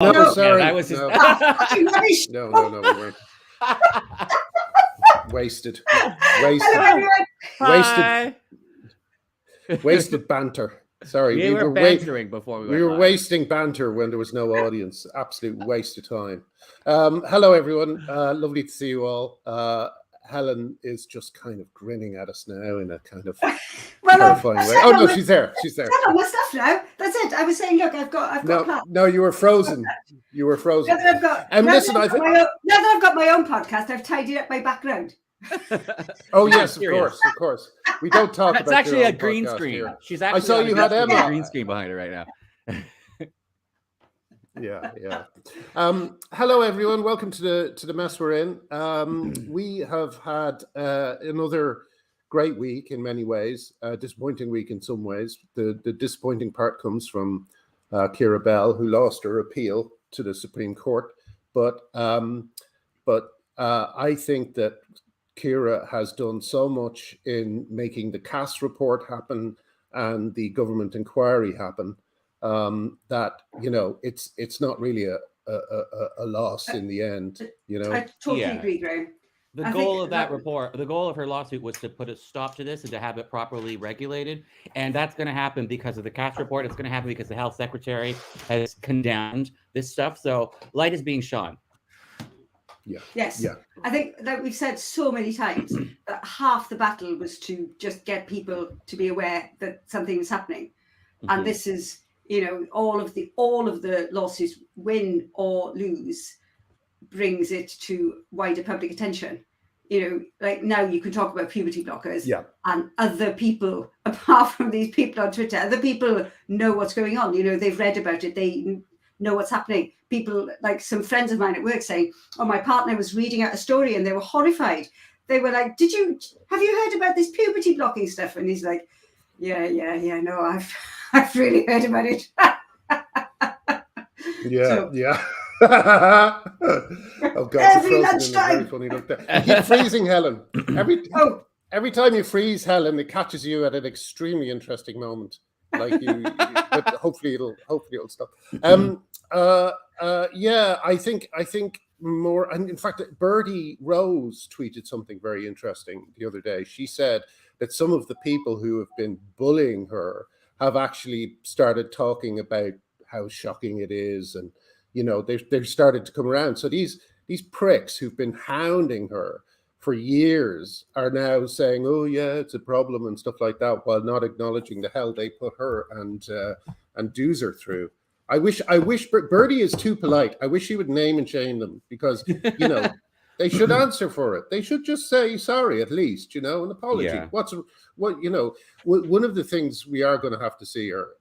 No, No, sorry. that was just No, we weren't. Wasted banter. Sorry, we were bantering before we were wasting banter when there was no audience. Absolute waste of time. Hello, everyone. Lovely to see you all. Helen is just kind of grinning at us now in a kind of terrifying way. Oh no, she's there. She's there. I've got my stuff now. That's it. I was saying, look, I've got. No, you were frozen. You were frozen. Now that I've got my own podcast, I've tidied up my background. Oh yes, of course. We don't talk. That's about actually a green screen. Here. She's actually. I saw you had Emma. A green screen behind her right now. Yeah. Hello, everyone. Welcome to the mess we're in. We have had another great week in many ways. Disappointing week in some ways. The disappointing part comes from Kiera Bell, who lost her appeal to the Supreme Court. But I think that Kiera has done so much in making the Cass report happen and the government inquiry happen. That it's not really a loss in the end. I totally agree, Graham. The goal of that report, the goal of her lawsuit was to put a stop to this and to have it properly regulated, and that's going to happen because of the Cass report. It's going to happen because the health secretary has condemned this stuff. So light is being shone. Yeah. Yes. Yeah. I think that we've said so many times that half the battle was to just get people to be aware that something was happening, and this is. All of the lawsuits, win or lose, brings it to wider public attention. Like now you can talk about puberty blockers, and other people, apart from these people on Twitter, other people know what's going on. They've read about it, they know what's happening. People, like some friends of mine at work, saying, "Oh, my partner was reading out a story and they were horrified." They were like, "Have you heard about this puberty blocking stuff?" And he's like, "Yeah, no, I've really heard about it." Yeah. Oh God, every lunchtime. Very funny look there. You keep freezing, Helen. Every time you freeze, Helen, it catches you at an extremely interesting moment. Like but hopefully it'll stop. I think more. And in fact, Birdie Rose tweeted something very interesting the other day. She said that some of the people who have been bullying her have actually started talking about how shocking it is, and they've started to come around. So these pricks who've been hounding her for years are now saying, "Oh yeah, it's a problem" and stuff like that, while not acknowledging the hell they put her and Doozer through. I wish Birdie is too polite. I wish she would name and shame them, because they should answer for it. They should just say sorry, at least, an apology. Yeah. One of the things we are going to have to see are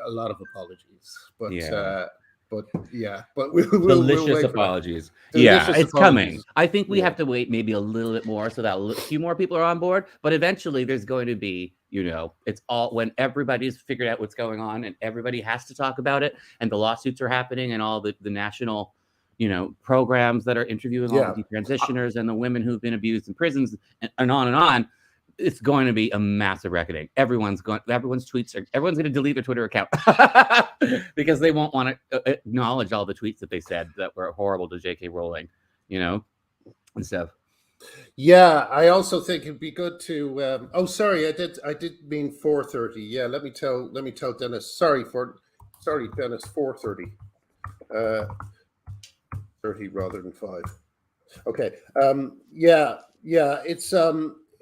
a lot of apologies. But delicious apologies. It's coming. I think we have to wait maybe a little bit more so that a few more people are on board. But eventually, there's going to be, it's all when everybody's figured out what's going on and everybody has to talk about it, and the lawsuits are happening, and all the national programs that are interviewing all the detransitioners and the women who've been abused in prisons and on and on. It's going to be a massive reckoning. Everyone's going to delete their Twitter account because they won't want to acknowledge all the tweets that they said that were horrible to J.K. Rowling, and stuff. Yeah, I also think it'd be good to. Sorry, I did mean 4:30. Yeah, let me tell Dennis. Sorry, Dennis. 4:30. 30 rather than 5. Okay.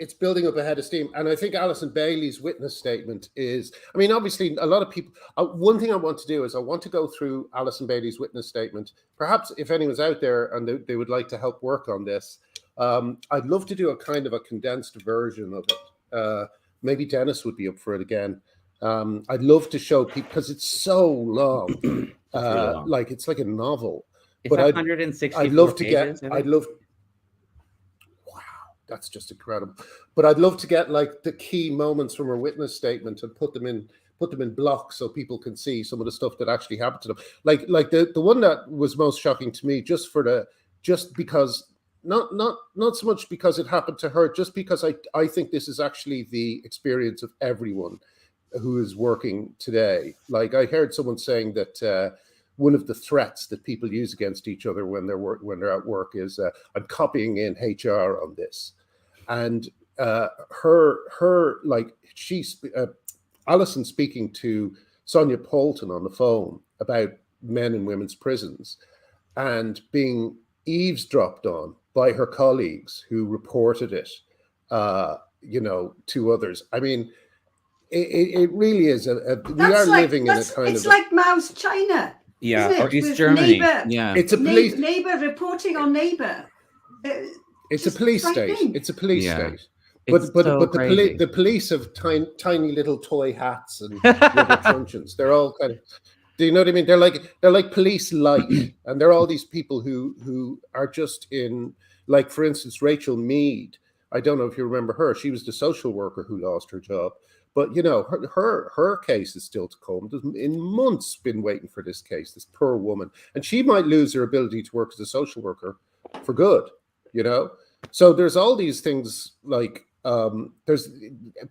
It's building up a head of steam. And I think Alison Bailey's witness statement is, obviously a lot of people, one thing I want to do is I want to go through Alison Bailey's witness statement. Perhaps if anyone's out there and they would like to help work on this, I'd love to do a kind of a condensed version of it. Maybe Dennis would be up for it again. I'd love to show people, because it's so long. Like it's like a novel. It's 160 I'd love to pages, wow, that's just incredible. But I'd love to get like the key moments from her witness statement and put them in blocks so people can see some of the stuff that actually happened to them. Like the one that was most shocking to me, just because not so much because it happened to her, just because I think this is actually the experience of everyone who is working today. Like I heard someone saying that one of the threats that people use against each other when they're at work is I'm copying in HR on this, and Alison speaking to Sonia Poulton on the phone about men and women's prisons and being eavesdropped on by her colleagues who reported it, to others. I mean, it really is we are living in a kind of... It's like Mao's China. Yeah, or East Germany. Yeah, it's a police... Neighbor reporting on neighbor. It's a police state. It's a police state. But the police have tiny little toy hats and rubber truncheons. They're all kind of... Do you know what I mean? They're like police light, and they're all these people who are just in, like, for instance, Rachel Mead. I don't know if you remember her. She was the social worker who lost her job. But, her case is still to come. In months been waiting for this case, this poor woman. And she might lose her ability to work as a social worker for good, So there's all these things like,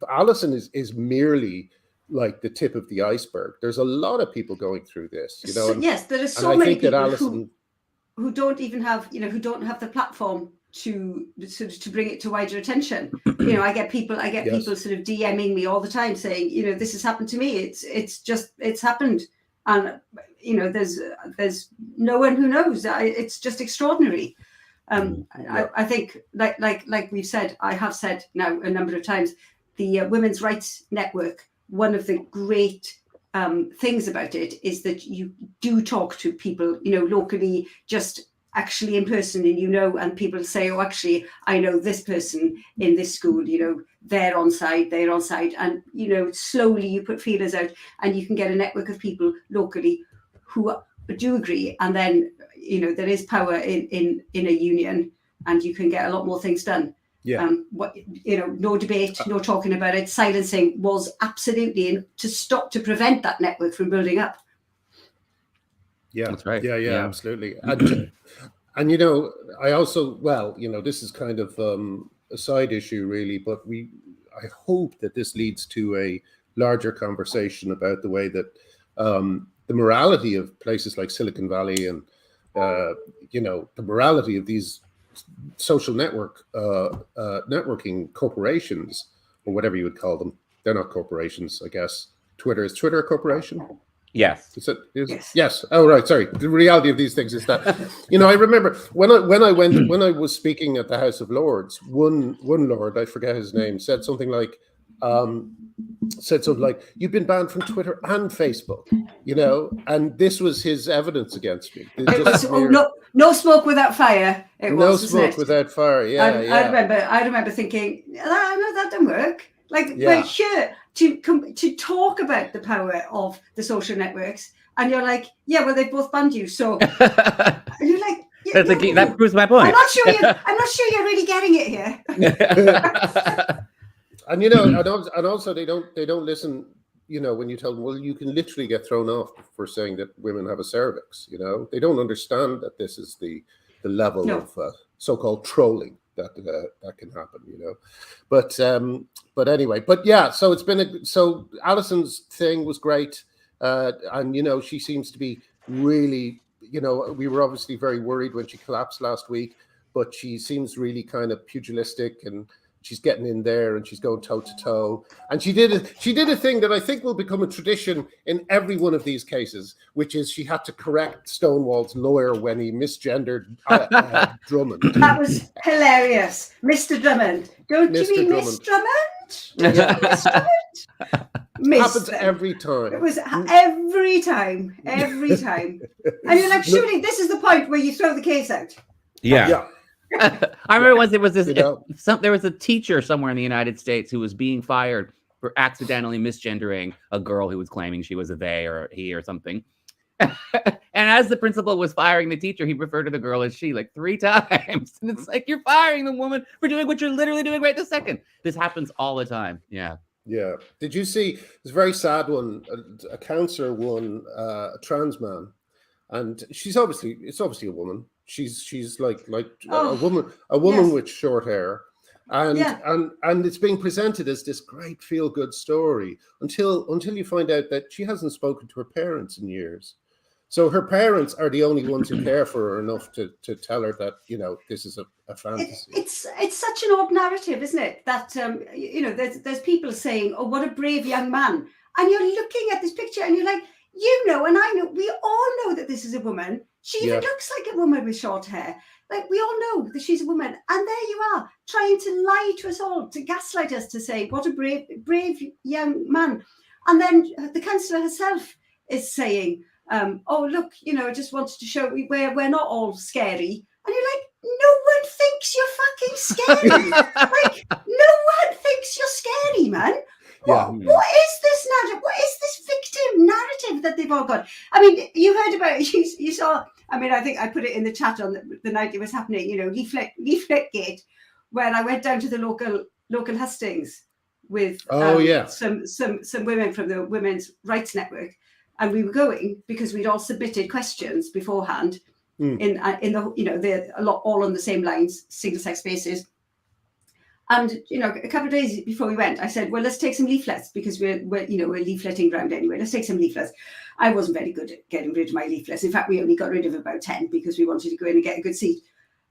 Alison is merely like the tip of the iceberg. There's a lot of people going through this, Yes, there are so many people who don't even have, who don't have the platform to bring it to wider attention. I get people sort of DMing me all the time saying, this has happened to me. It's happened, and there's no one who knows. It's just extraordinary. I think, like we've said, I have said now a number of times, the Women's Rights Network, one of the great things about it is that you do talk to people, locally, just actually in person, and and people say, oh, actually, I know this person in this school, they're on side, and slowly you put feelers out, and you can get a network of people locally who do agree, and then there is power in a union, and you can get a lot more things done. No debate, no talking about it. Silencing was absolutely to prevent that network from building up. Yeah, that's right. Yeah, absolutely. And I also, this is kind of a side issue really, but I hope that this leads to a larger conversation about the way that the morality of places like Silicon Valley and the morality of these social networking corporations, or whatever you would call them. They're not corporations, I guess. Is Twitter a corporation? Yes. Yes. Oh, right. Sorry. The reality of these things is that, I remember when I was speaking at the House of Lords, one lord, I forget his name, said something like, you've been banned from Twitter and Facebook, and this was his evidence against me. No smoke without fire. No smoke without fire. I remember thinking, no, that didn't work. We're here to talk about the power of the social networks, and you're like, yeah, well, they've both banned you, so you're like, that proves my point. I'm not sure you're really getting it here. And and also they don't listen. When you tell them, well, you can literally get thrown off for saying that women have a cervix. They don't understand that this is the level of so-called trolling that can happen. But anyway, so it's been so Alison's thing was great, and she seems to be really, we were obviously very worried when she collapsed last week, but she seems really kind of pugilistic, and she's getting in there and she's going toe to toe. And she did a thing that I think will become a tradition in every one of these cases, which is she had to correct Stonewall's lawyer when he misgendered Drummond. That was hilarious. Mr. Drummond. Don't you mean Miss Drummond? Happens every time. It was every time. And you're like, surely this is the point where you throw the case out. Yeah. I remember once there was there was a teacher somewhere in the United States who was being fired for accidentally misgendering a girl who was claiming she was a they or he or something. And as the principal was firing the teacher, he referred to the girl as she like 3 times. And it's like, you're firing the woman for doing what you're literally doing right this second. This happens all the time. Yeah. Did you see this very sad one? A counselor won a trans man, and it's obviously a woman. She's like a woman with short hair, and it's being presented as this great feel-good story until you find out that she hasn't spoken to her parents in years. So her parents are the only ones who care for her enough to tell her that, you know, this is a fantasy. It's such an odd narrative, isn't it? That you know, there's people saying, "Oh, what a brave young man," and you're looking at this picture and you're like, you know, and I know, we all know that this is a woman. She even looks like a woman with short hair. Like, we all know that she's a woman, and there you are trying to lie to us all, to gaslight us, to say what a brave young man, and then the councillor herself is saying, oh, look, you know, I just wanted to show we're not all scary. And you're like, no one thinks you're fucking scary. Like, no one thinks you're scary, man. What is this narrative? What is this victim narrative that they've all got? I mean, you heard about it, you saw, I mean, I think I put it in the chat on the night it was happening, you know, leaflet gate, when I went down to the local Hustings with some women from the Women's Rights Network. And we were going because we'd all submitted questions beforehand in the, you know, they're all on the same lines, single sex spaces. And, you know, a couple of days before we went, I said, well, let's take some leaflets, because we're leafleting ground anyway. Let's take some leaflets. I wasn't very good at getting rid of my leaflets. In fact, we only got rid of about 10 because we wanted to go in and get a good seat.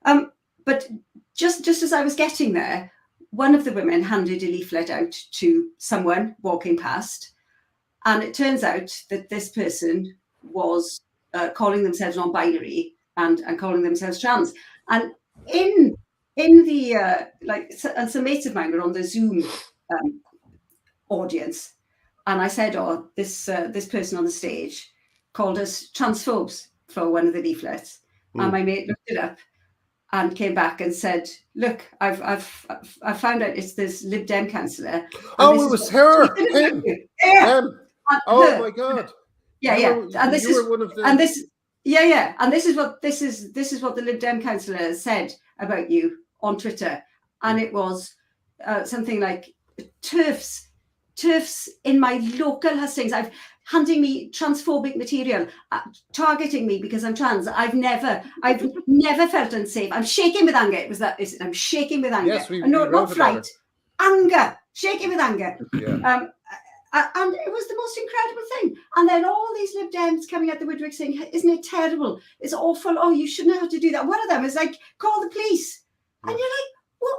But just as I was getting there, one of the women handed a leaflet out to someone walking past. And it turns out that this person was calling themselves non-binary and calling themselves trans. And in the and some mates of mine were on the Zoom audience, and I said, "Oh, this person on the stage called us transphobes for one of the leaflets." And my mate looked it up and came back and said, "Look, I've found out it's this Lib Dem councillor." Oh, it was her. Oh my God! And this is one of the... and this and this is what the Lib Dem councillor said about you on Twitter, and it was something like TERFs in my local Hustings. Handing me transphobic material, targeting me because I'm trans. I've never felt unsafe. I'm shaking with anger. It was that. I'm shaking with anger. Yes, not fright, anger. Shaking with anger. Yeah. And it was the most incredible thing. And then all these Lib Dems coming out the woodwork saying, "Isn't it terrible? It's awful. Oh, you shouldn't have to do that." One of them is like, "Call the police." And you're like, "What?"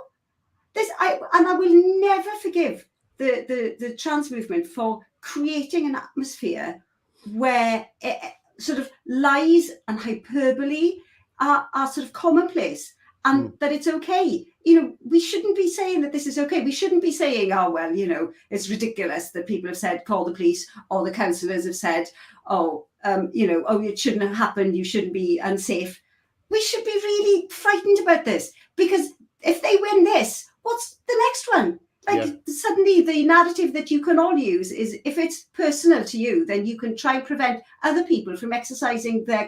I will never forgive the trans movement for creating an atmosphere where sort of lies and hyperbole are sort of commonplace, and that it's okay. You know, we shouldn't be saying that this is okay. We shouldn't be saying, "Oh, well, you know, it's ridiculous that people have said, call the police," or the councillors have said, "Oh, you know, oh, it shouldn't have happened. You shouldn't be unsafe." We should be really frightened about this, because if they win this, what's the next one? Like, suddenly the narrative that you can all use is, if it's personal to you, then you can try and prevent other people from exercising their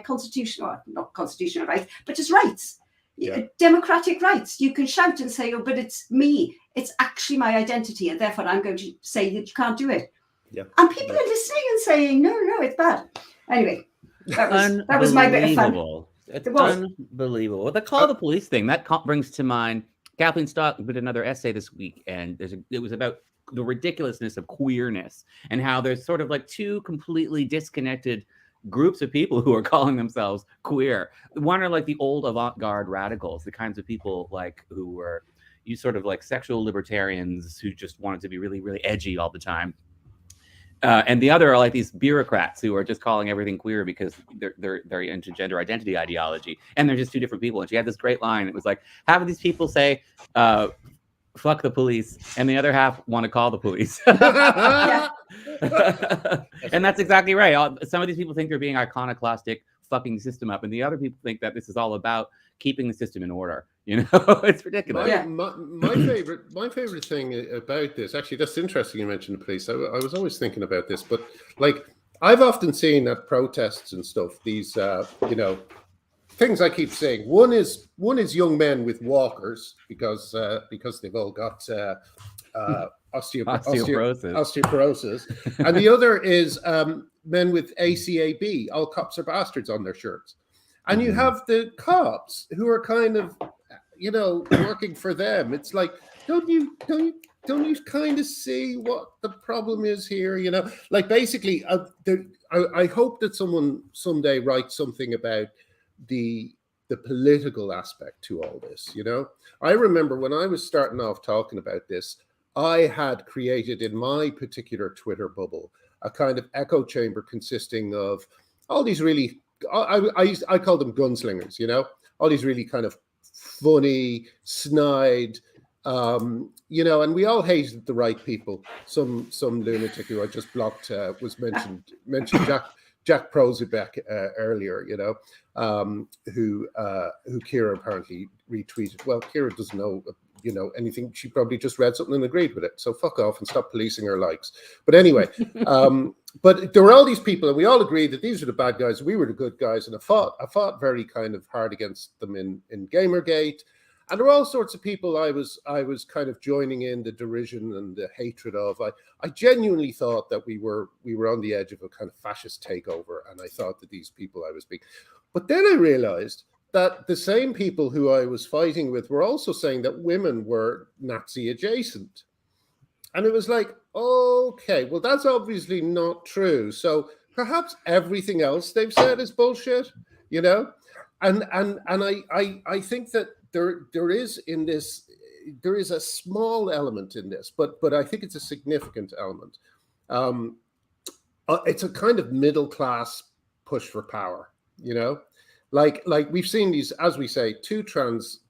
not constitutional rights, but just rights. Democratic rights. You can shout and say, "Oh, but it's me. It's actually my identity, and therefore I'm going to say that you can't do it." Yeah. And people are listening and saying, "No, it's bad." Anyway, that was my bit of fun. It's unbelievable. The call the police thing, that brings to mind, Kathleen Stock did another essay this week, and it was about the ridiculousness of queerness and how there's sort of like two completely disconnected groups of people who are calling themselves queer. One are like the old avant-garde radicals, the kinds of people like who were sort of like sexual libertarians who just wanted to be really, really edgy all the time. And the other are like these bureaucrats who are just calling everything queer because they're into gender identity ideology, and they're just two different people. And she had this great line. It was like, half of these people say, "Fuck the police," and the other half want to call the police. And that's exactly right. Some of these people think they're being iconoclastic, fucking the system up, and the other people think that this is all about keeping the system in order. You know, it's ridiculous. My favorite thing about this, actually, that's interesting you mentioned the police. I was always thinking about this, but like, I've often seen at protests and stuff, these you know, things I keep saying. One is young men with walkers because they've all got osteoporosis, and the other is men with ACAB, all cops are bastards, on their shirts. And you have the cops who are kind of, you know, working for them. It's like, don't you kind of see what the problem is here? You know, like, basically, I hope that someone someday writes something about the political aspect to all this. You know, I remember when I was starting off talking about this, I had created in my particular Twitter bubble a kind of echo chamber consisting of all these really, I call them gunslingers, you know, all these really kind of funny, snide, you know, and we all hated the right people. Some lunatic who I just blocked was mentioned Jack Prozabeck earlier, you know, who Kiera apparently retweeted. Well, Kiera doesn't know, you know, anything. She probably just read something and agreed with it. So fuck off and stop policing her likes. But anyway, but there were all these people, and we all agreed that these are the bad guys. We were the good guys, and I fought very kind of hard against them in Gamergate. And there were all sorts of people I was kind of joining in the derision and the hatred of. I genuinely thought that we were on the edge of a kind of fascist takeover, and I thought that these people I was being. But then I realized that the same people who I was fighting with were also saying that women were Nazi adjacent. And it was like, okay, well, that's obviously not true. So perhaps everything else they've said is bullshit, you know? And I think that there is a small element in this, but I think it's a significant element. It's a kind of middle class push for power, you know, like we've seen these, as we say, two trans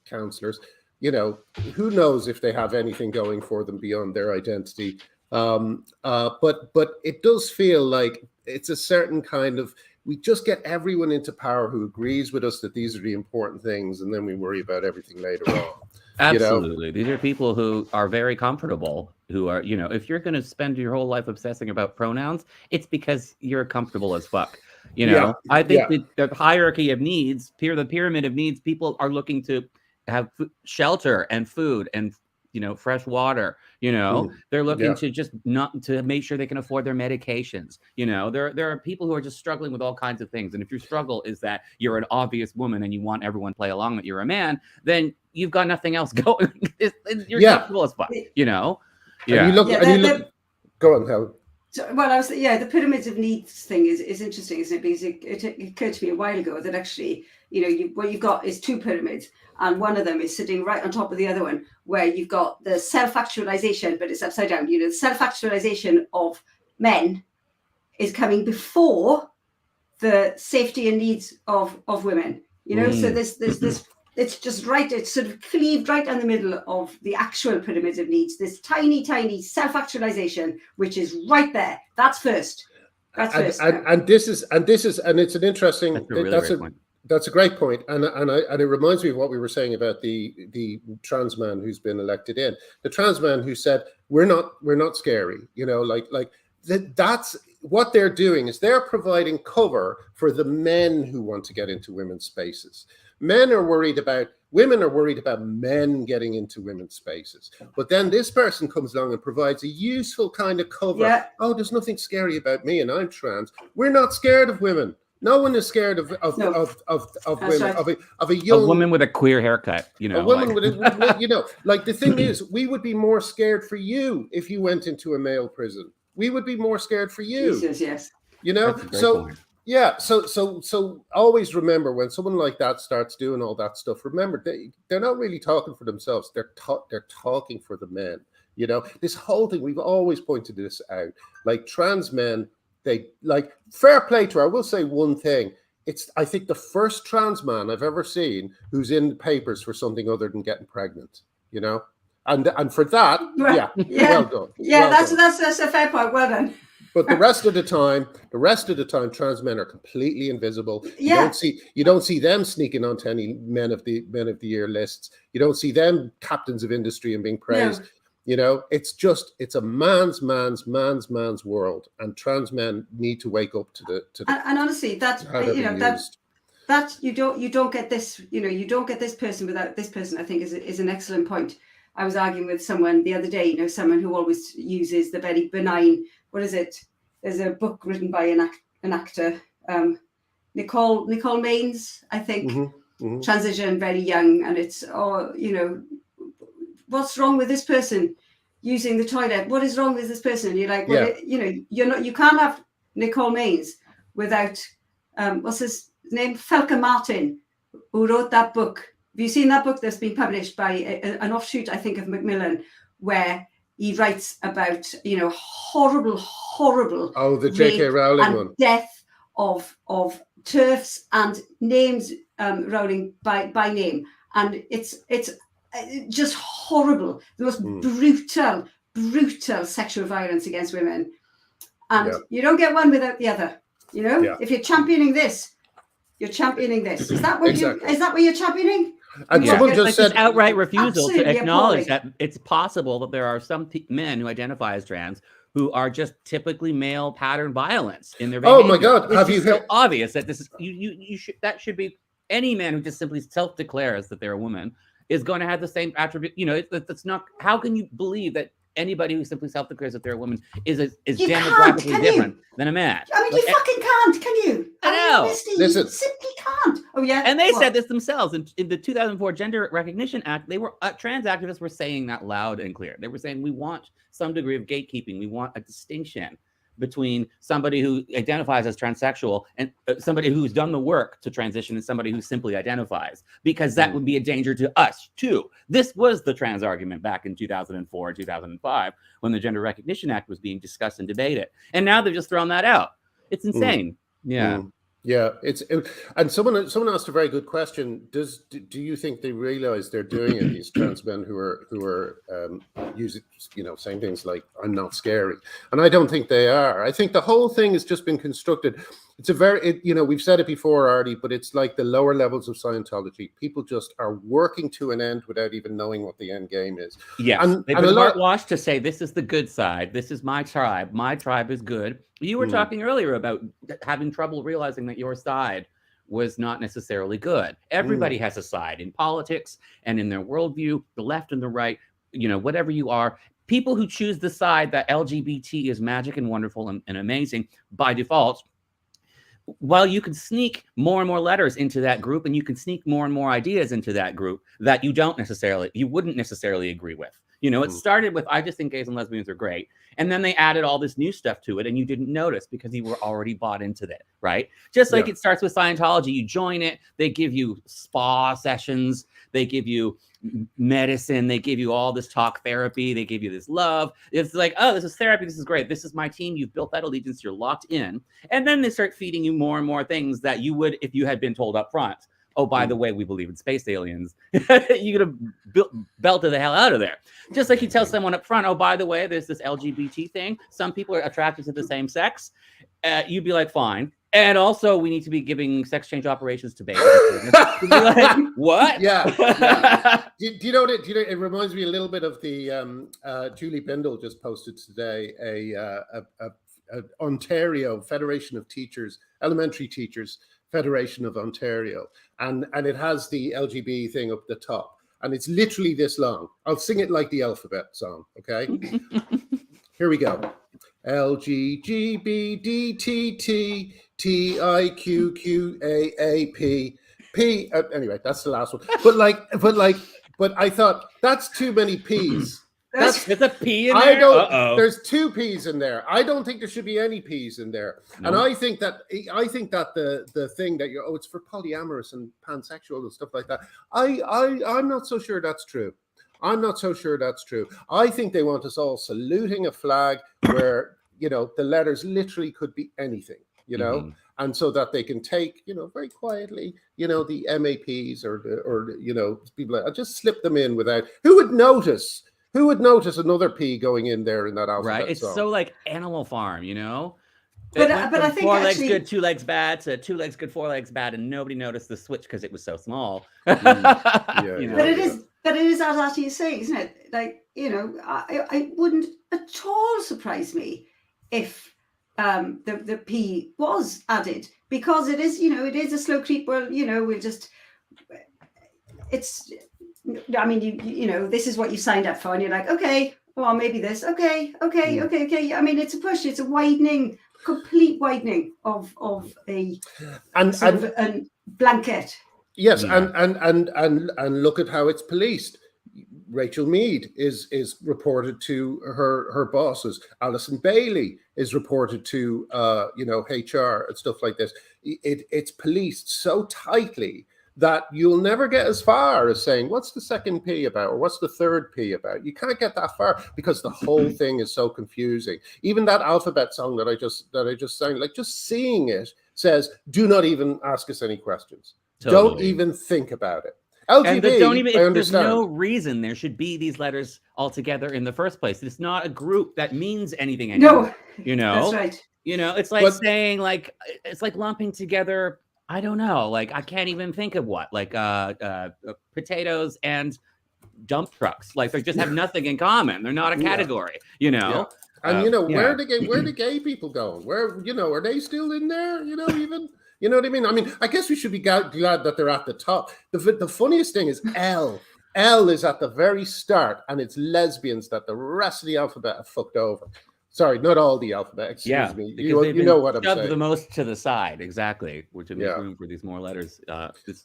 counselors, you know, who knows if they have anything going for them beyond their identity. But it does feel like it's a certain kind of, we just get everyone into power who agrees with us that these are the important things, and then we worry about everything later on. Absolutely. You know? These are people who are very comfortable, who are, you know, if you're going to spend your whole life obsessing about pronouns, it's because you're comfortable as fuck. You know, I think the hierarchy of needs, the pyramid of needs, people are looking to have shelter and food and, you know, fresh water. You know, they're looking to just not to make sure they can afford their medications. You know, there are people who are just struggling with all kinds of things. And if your struggle is that you're an obvious woman and you want everyone to play along that you're a man, then you've got nothing else going. You're comfortable as fuck, you know? Yeah. And you look, go on, Helen. So, well, the pyramids of needs thing is interesting, isn't it? Because it occurred to me a while ago that actually, you know, what you've got is two pyramids, and one of them is sitting right on top of the other one, where you've got the self-actualization, but it's upside down. You know, the self-actualization of men is coming before the safety and needs of women. You know, so this it's just right. It's sort of cleaved right down the middle of the actual pyramids of needs. This tiny self-actualization, which is right there. That's first. And it's an interesting. That's a great point, and it reminds me of what we were saying about the trans man who's been elected in. The trans man who said we're not scary, you know, like that's what they're doing is they're providing cover for the men who want to get into women's spaces. Women are worried about men getting into women's spaces. But then this person comes along and provides a useful kind of cover. Yeah. Oh, there's nothing scary about me and I'm trans. We're not scared of women. No one is scared of women, right. of a young woman with a queer haircut, you know. A woman with a, you know, like the thing is, we would be more scared for you if you went into a male prison. We would be more scared for you. Jesus, yes. You know, so point. Yeah, so always remember when someone like that starts doing all that stuff. Remember, they're not really talking for themselves. They're talking for the men. You know, this whole thing, we've always pointed this out. Like trans men, they like fair play to her. I will say one thing. It's I think the first trans man I've ever seen who's in the papers for something other than getting pregnant. You know, and for that, well done. Yeah, that's a fair point. Well done. But the rest of the time, trans men are completely invisible. Yeah. You don't see them sneaking onto any men of the year lists. You don't see them captains of industry and being praised. No. You know, it's a man's world, and trans men need to wake up to the and honestly, that you don't get this. You know, you don't get this person without this person. I think is an excellent point. I was arguing with someone the other day. You know, someone who always uses the very benign. What is it? There's a book written by an actor, Nicole Maines, I think. Transition, very young, and it's you know, what's wrong with this person using the toilet? What is wrong with this person? And you're like, well, you know, you can't have Nicole Maines without what's his name, Felker Martin, who wrote that book. Have you seen that book that's been published by an offshoot, I think, of Macmillan, where he writes about, horrible the J.K. Rowling and one, death of TERFs, and names Rowling by name, and it's just horrible, the most brutal sexual violence against women, and you don't get one without the other. If you're championing this, you're championing this. Is that what is that what you're championing? And someone just said this outright refusal to acknowledge appalling. that it's possible that there are some men who identify as trans who are just typically male pattern violence in their behavior. Oh my God! Have you heard? Obvious that this is you should, that should be any man who just simply self-declares that they're a woman is going to have the same attribute. That's not. How can you believe that anybody who simply self-declares that they're a woman is demographically different than a man? I mean, you fucking can't, can you? I know. Listen, you simply can't. Oh yeah. And they said this themselves in the 2004 Gender Recognition Act. They were trans activists were saying that loud and clear. They were saying we want some degree of gatekeeping. We want a distinction between somebody who identifies as transsexual and somebody who's done the work to transition and somebody who simply identifies, because that would be a danger to us too. This was the trans argument back in 2004, 2005, when the Gender Recognition Act was being discussed and debated. And now they've just thrown that out. It's insane. Yeah. Yeah, and someone asked a very good question. Do you think they realize they're doing it? These trans men who are using, saying things like "I'm not scary," and I don't think they are. I think the whole thing has just been constructed. It's we've said it before, Arty, but it's like the lower levels of Scientology. People just are working to an end without even knowing what the end game is. Yes, they've been whitewashed to say this is the good side. This is my tribe. My tribe is good. You were talking earlier about having trouble realizing that your side was not necessarily good. Everybody has a side in politics and in their worldview, the left and the right, whatever you are. People who choose the side that LGBT is magic and wonderful and amazing by default, while you can sneak more and more letters into that group and you can sneak more and more ideas into that group that you wouldn't necessarily agree with. It started with, I just think gays and lesbians are great. And then they added all this new stuff to it and you didn't notice because you were already bought into it, right? Just like it starts with Scientology, you join it, they give you spa sessions, they give you medicine, they give you all this talk therapy, they give you this love. It's like, oh, this is therapy, this is great, this is my team, you've built that allegiance, you're locked in. And then they start feeding you more and more things that you would if you had been told up front. Oh, by the way, we believe in space aliens. You're going to belted the hell out of there. Just like you tell someone up front, oh, by the way, there's this LGBT thing. Some people are attracted to the same sex. You'd be like, fine. And also, we need to be giving sex change operations to babies. You'd be like, what? Yeah. Do you know what it reminds me a little bit of the Julie Bindel just posted today a Ontario Federation of Teachers, Elementary Teachers Federation of Ontario, and it has the LGB thing up the top, and it's literally this long. I'll sing it like the alphabet song, okay? Here we go. L G G B D T T T I Q Q A A P P. Anyway, that's the last one. But I thought that's too many P's. There's a P in there. There's two P's in there. I don't think there should be any P's in there. No. And I think that the thing that it's for polyamorous and pansexual and stuff like that. I'm not so sure that's true. I think they want us all saluting a flag where the letters literally could be anything, and so that they can take very quietly the MAPs or people like, I'll just slip them in without who would notice. Who would notice another P going in there in that alphabet? Right, it's song? So like Animal Farm, But I think 4 legs good, 2 legs bad to 2 legs good, 4 legs bad, and nobody noticed the switch because it was so small. But it is as Arty is saying, isn't it? Like I wouldn't at all surprise me if the P was added, because it is it is a slow creep. Well, we'll just it's. I mean, this is what you signed up for, and you're like, okay, well, maybe this, okay. I mean, it's a push, it's a widening, complete widening of a blanket. Yes, and look at how it's policed. Rachel Mead is reported to her bosses. Alison Bailey is reported to HR and stuff like this. It's policed so tightly that you'll never get as far as saying, what's the second P about, or what's the third P about? You can't get that far because the whole thing is so confusing. Even that alphabet song that I just sang, like, just seeing it says, do not even ask us any questions. Totally. Don't even think about it. LGB, don't even, I understand. There's no reason there should be these letters altogether in the first place. It's not a group that means anything anymore. No, that's right. It's like saying, like, it's like lumping together, I don't know, like, I can't even think of what, like potatoes and dump trucks. Like, they just have nothing in common. They're not a category, Yeah. And where are the gay people going? Where, are they still in there? Even. You know what I mean? I mean, I guess we should be glad that they're at the top. The funniest thing is L. L is at the very start, and it's lesbians that the rest of the alphabet have fucked over. Sorry, not all the alphabet. Excuse me. You know what I'm saying. The most to the side, exactly, to make room for these more letters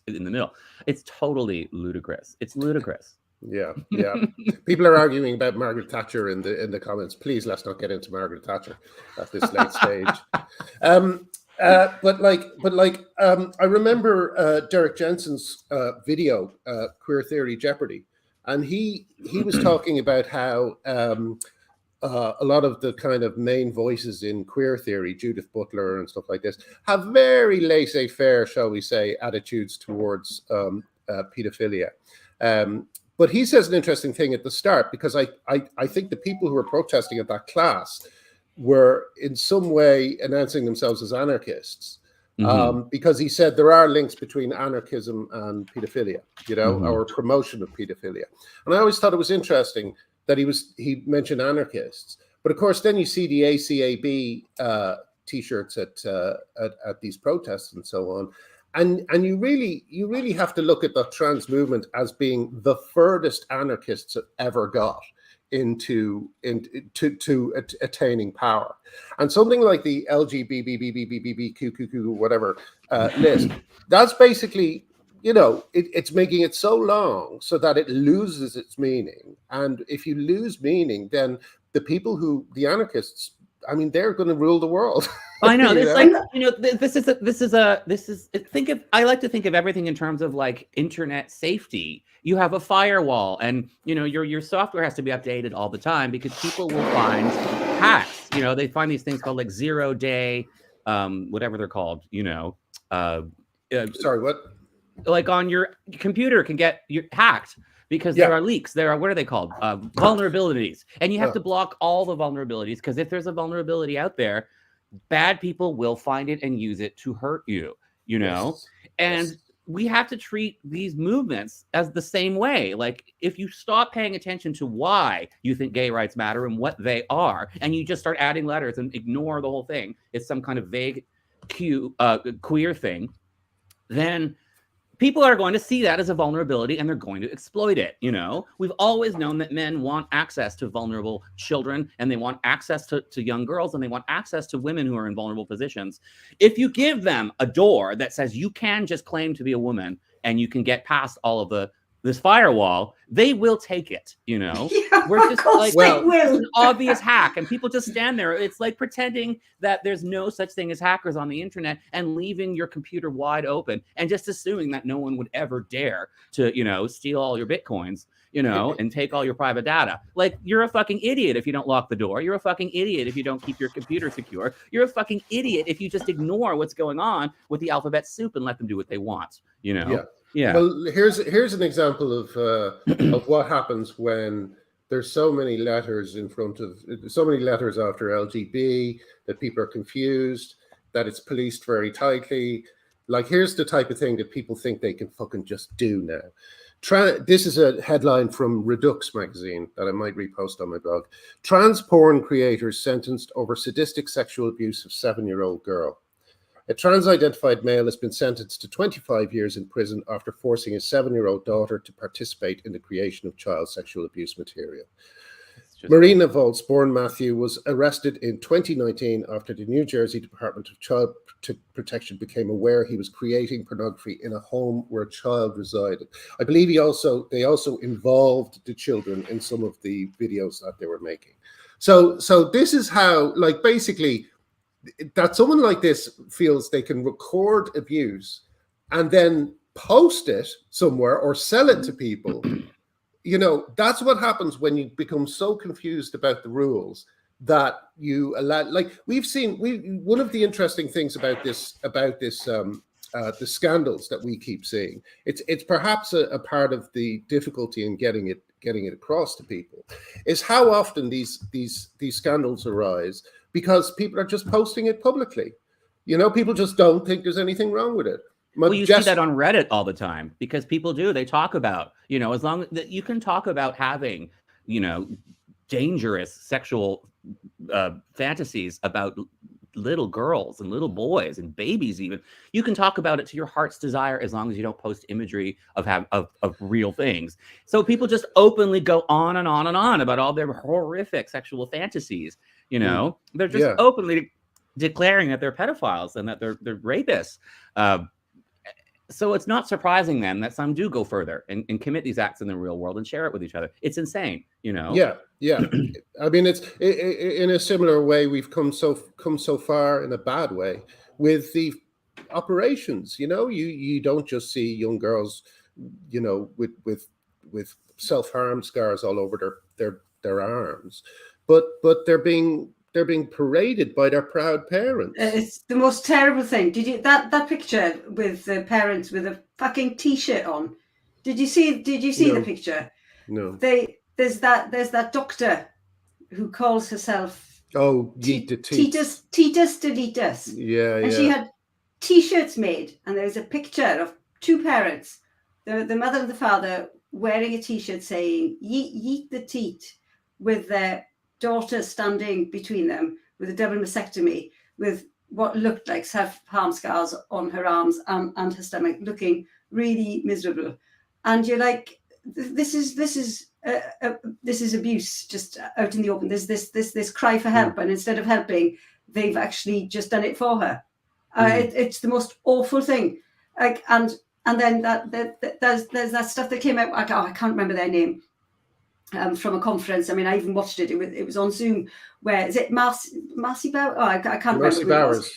in the middle. It's totally ludicrous. It's ludicrous. Yeah. People are arguing about Margaret Thatcher in the comments. Please, let's not get into Margaret Thatcher at this late stage. I remember Derek Jensen's video, Queer Theory Jeopardy, and he was talking about how a lot of the kind of main voices in queer theory, Judith Butler and stuff like this, have very laissez-faire, shall we say, attitudes towards pedophilia. But he says an interesting thing at the start, because I think the people who were protesting at that class were in some way announcing themselves as anarchists, because he said there are links between anarchism and pedophilia, or promotion of pedophilia. And I always thought it was interesting that he mentioned anarchists, but of course then you see the ACAB t-shirts at these protests and so on, and you really have to look at the trans movement as being the furthest anarchists have ever got into attaining power. And something like the LGBTQ whatever list, that's basically, it's making it so long so that it loses its meaning. And if you lose meaning, then the anarchists, I mean, they're going to rule the world. I know. It's I like to think of everything in terms of like internet safety. You have a firewall, and your software has to be updated all the time because people will find hacks. They find these things called like 0-day, whatever they're called. Sorry, what? Like on your computer can get hacked. Because there are leaks, what are they called? Vulnerabilities. And you have to block all the vulnerabilities, because if there's a vulnerability out there, bad people will find it and use it to hurt you, Yes. And we have to treat these movements as the same way. Like, if you stop paying attention to why you think gay rights matter and what they are, and you just start adding letters and ignore the whole thing, it's some kind of vague queer thing, then people are going to see that as a vulnerability and they're going to exploit it. We've always known that men want access to vulnerable children, and they want access to young girls, and they want access to women who are in vulnerable positions. If you give them a door that says you can just claim to be a woman and you can get past all of this firewall, they will take it. We're just like, it's an obvious hack, and people just stand there. It's like pretending that there's no such thing as hackers on the internet and leaving your computer wide open and just assuming that no one would ever dare to, steal all your Bitcoins, and take all your private data. Like, you're a fucking idiot if you don't lock the door. You're a fucking idiot if you don't keep your computer secure. You're a fucking idiot if you just ignore what's going on with the alphabet soup and let them do what they want, Yeah. Well, here's an example of what happens when there's so many letters after LGB that people are confused, that it's policed very tightly. Like, here's the type of thing that people think they can fucking just do now. This is a headline from Redux magazine that I might repost on my blog. Trans porn creators sentenced over sadistic sexual abuse of 7-year-old girl. A trans-identified male has been sentenced to 25 years in prison after forcing his 7-year-old daughter to participate in the creation of child sexual abuse material. Marina Volz, born Matthew, was arrested in 2019 after the New Jersey Department of Child Protection became aware he was creating pornography in a home where a child resided. I believe they also involved the children in some of the videos that they were making. So this is how, like, basically, that someone like this feels they can record abuse and then post it somewhere or sell it to people. You know, that's what happens when you become so confused about the rules that you allow. Like one of the interesting things about the scandals that we keep seeing. It's perhaps a part of the difficulty in getting it across to people, is how often these scandals arise because people are just posting it publicly. You know, people just don't think there's anything wrong with it. Well, you see that on Reddit all the time because people do. They talk about, you know, as long as you can talk about having, you know, dangerous sexual fantasies about little girls and little boys and babies even. You can talk about it to your heart's desire as long as you don't post imagery of real things. So people just openly go on and on and on about all their horrific sexual fantasies. You know, they're just openly declaring that they're pedophiles and that they're rapists. So it's not surprising then that some do go further and commit these acts in the real world and share it with each other. It's insane, you know? Yeah. I mean, it's in a similar way, we've come so far in a bad way with the operations. You know, you don't just see young girls, you know, with self-harm scars all over their arms, but they're being paraded by their proud parents. It's the most terrible thing. Did you that picture with the parents with a fucking t-shirt on? Did you see the picture? No. There's that doctor who calls herself Titus Delitus. Yeah. And she had t-shirts made, and there was a picture of two parents, the mother and the father, wearing a t-shirt saying "Yeet the teat," with their daughter standing between them with a double mastectomy, with what looked like self-harm scars on her arms and her stomach, looking really miserable. And you're like, this is abuse just out in the open. There's this cry for help, and instead of helping, they've actually just done it for her. It's the most awful thing. Like, and then there's that stuff that came out. I can't remember their name. From a conference. I mean, I even watched it. It was on Zoom. Where is it? Marcy Bowers? Oh, I can't Marcy remember. Bowers.